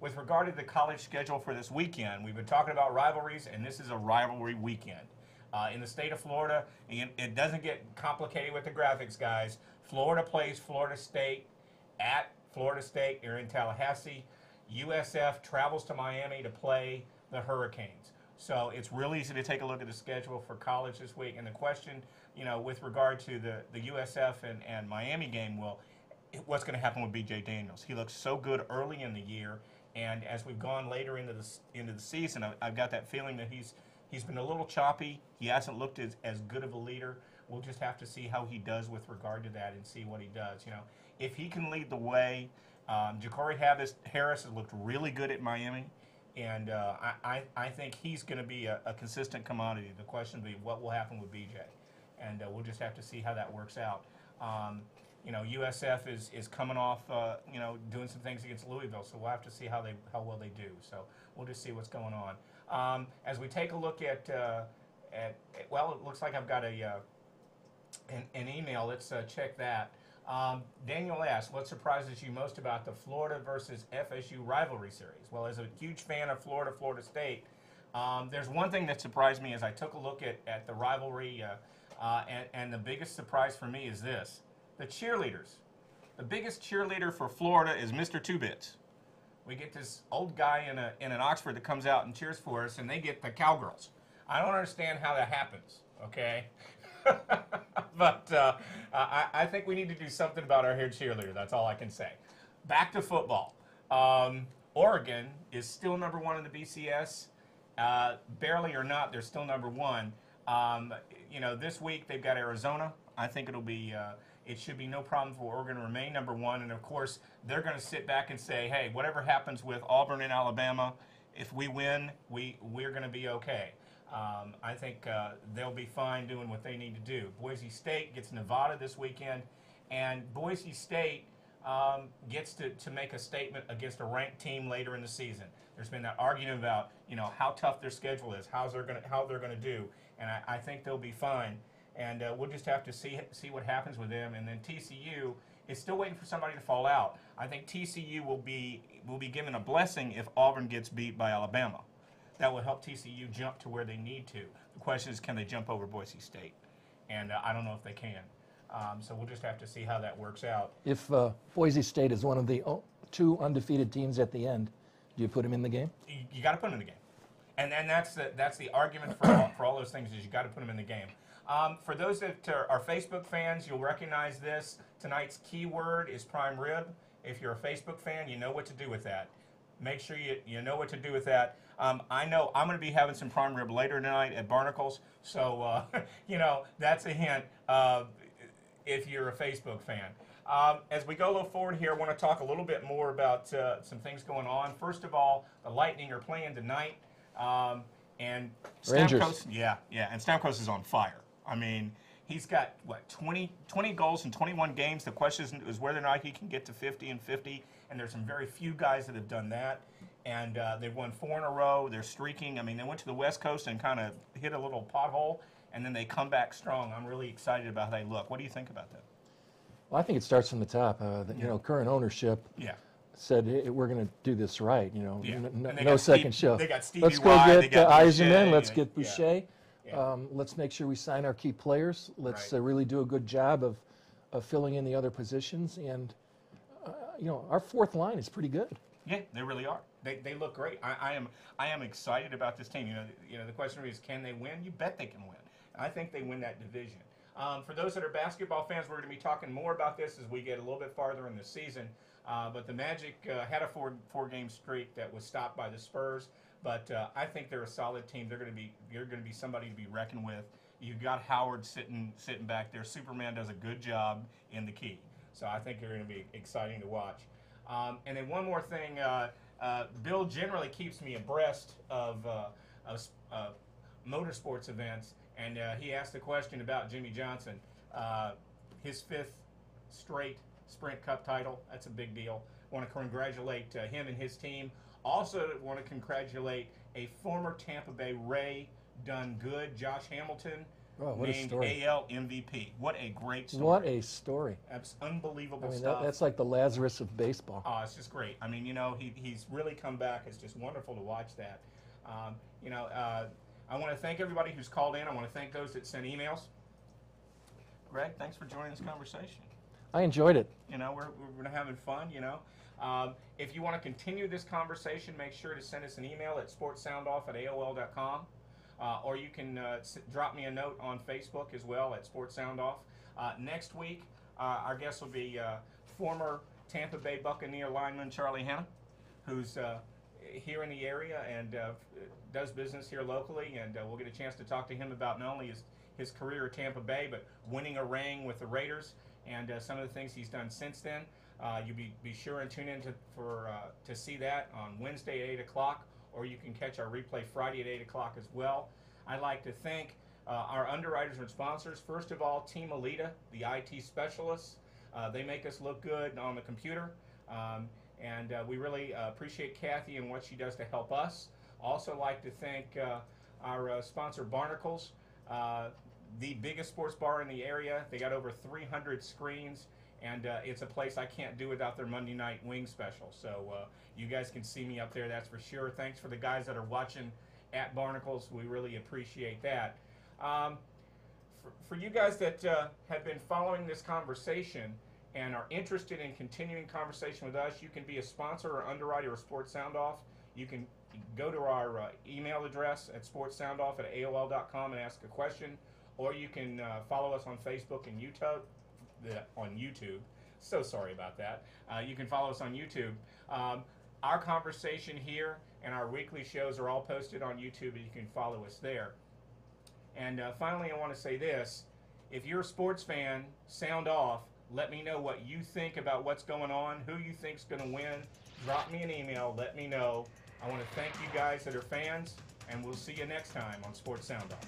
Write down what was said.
With regard to the college schedule for this weekend, we've been talking about rivalries, and this is a rivalry weekend. In the state of Florida, it doesn't get complicated with the graphics, guys. Florida plays Florida State at Florida State. They're in Tallahassee. USF travels to Miami to play the Hurricanes. So it's real easy to take a look at the schedule for college this week. And the question, with regard to the USF and Miami game, what's going to happen with B.J. Daniels? He looks so good early in the year, and as we've gone later into the season, I've got that feeling that he's been a little choppy. He hasn't looked as good of a leader. We'll just have to see how he does with regard to that and see what he does. If he can lead the way, Ja'Cory Harris has looked really good at Miami, and I think he's going to be a consistent commodity. The question will be what will happen with BJ, and we'll just have to see how that works out. USF is coming off, doing some things against Louisville, so we'll have to see how well they do. So we'll just see what's going on. As we take a look at well, it looks like I've got an email. Let's check that. Daniel asks, what surprises you most about the Florida versus FSU rivalry series? Well, as a huge fan of Florida State, there's one thing that surprised me as I took a look at the rivalry, and the biggest surprise for me is this. The cheerleaders. The biggest cheerleader for Florida is Mr. Two Bits. We get this old guy in an Oxford that comes out and cheers for us, and they get the cowgirls. I don't understand how that happens, okay? But I think we need to do something about our head cheerleader. That's all I can say. Back to football. Oregon is still #1 in the BCS. Barely or not, they're still #1. This week they've got Arizona. I think it should be no problem for Oregon to remain #1. And, of course, they're going to sit back and say, hey, whatever happens with Auburn and Alabama, if we win, we're going to be okay. I think they'll be fine doing what they need to do. Boise State gets Nevada this weekend, and Boise State gets to make a statement against a ranked team later in the season. There's been that argument about how tough their schedule is, how they're going to do, and I think they'll be fine. And we'll just have to see what happens with them. And then TCU is still waiting for somebody to fall out. I think TCU will be given a blessing if Auburn gets beat by Alabama. That will help TCU jump to where they need to. The question is, can they jump over Boise State? And I don't know if they can. So we'll just have to see how that works out. If Boise State is one of the 2 undefeated teams at the end, do you put them in the game? You got to put them in the game. And that's the argument for all those things is you got to put them in the game. For those that are Facebook fans, you'll recognize this. Tonight's keyword is prime rib. If you're a Facebook fan, you know what to do with that. Make sure you know what to do with that. I know I'm going to be having some prime rib later tonight at Barnacles, so that's a hint if you're a Facebook fan. As we go a little forward here, I want to talk a little bit more about some things going on. First of all, the Lightning are playing tonight, and Stamkos, and Stamkos is on fire. I mean, he's got, 20 goals in 21 games. The question is whether or not he can get to 50 and 50, and there's some very few guys that have done that. And they've won 4 in a row. They're streaking. I mean, they went to the West Coast and kind of hit a little pothole, and then they come back strong. I'm really excited about how they look. What do you think about that? Well, I think it starts from the top. Current ownership said, hey, we're going to do this right. No second show. They got Stevie Let's go Y, get Eisenman. Let's get Boucher. Let's make sure we sign our key players. Let's really do a good job of filling in the other positions. And, our fourth line is pretty good. Yeah, they really are. They look great. I am excited about this team. The question is, can they win? You bet they can win. I think they win that division. For those that are basketball fans, we're going to be talking more about this as we get a little bit farther in the season. But the Magic had a four-game streak that was stopped by the Spurs. But I think they're a solid team. They're going to be somebody to be reckoned with. You've got Howard sitting back there. Superman does a good job in the key. So I think they're going to be exciting to watch. And then one more thing, Bill generally keeps me abreast of motorsports events, and he asked the question about Jimmy Johnson. His 5th straight Sprint Cup title, that's a big deal. I want to congratulate him and his team. Also want to congratulate a former Tampa Bay Ray done good, Josh Hamilton. Oh, what a named story. AL MVP. What a great story. What a story. That's unbelievable I mean, stuff. that's like the Lazarus of baseball. Oh, it's just great. I mean, you know, he's really come back. It's just wonderful to watch that. You know, I want to thank everybody who's called in. I want to thank those that sent emails. Greg, thanks for joining this conversation. I enjoyed it. You know, we're having fun, you know. If you want to continue this conversation, make sure to send us an email at sportssoundoff@aol.com. Or you can drop me a note on Facebook as well at sportssoundoff. Next week, our guest will be former Tampa Bay Buccaneer lineman Charlie Hanna, who's here in the area and does business here locally, and we'll get a chance to talk to him about not only his career at Tampa Bay, but winning a ring with the Raiders and some of the things he's done since then. You be sure and tune in to see that on Wednesday at 8 o'clock, or you can catch our replay Friday at 8 o'clock as well. I'd like to thank our underwriters and sponsors. First of all, Team Alita, the IT specialists. They make us look good on the computer, and we really appreciate Kathy and what she does to help us. Also like to thank our sponsor Barnacles, the biggest sports bar in the area. They got over 300 screens, and it's a place I can't do without their Monday night wing special. So you guys can see me up there, that's for sure. Thanks for the guys that are watching at Barnacles. We really appreciate that. For you guys that have been following this conversation and are interested in continuing conversation with us, you can be a sponsor or underwriter of Sports Sound Off. You can go to our email address at sportssoundoff@aol.com and ask a question, or you can follow us on Facebook and YouTube. So sorry about that. You can follow us on YouTube. Our conversation here and our weekly shows are all posted on YouTube, and you can follow us there. And finally, I want to say this. If you're a sports fan, sound off. Let me know what you think about what's going on, who you think's going to win. Drop me an email. Let me know. I want to thank you guys that are fans, and we'll see you next time on Sports Sound Off.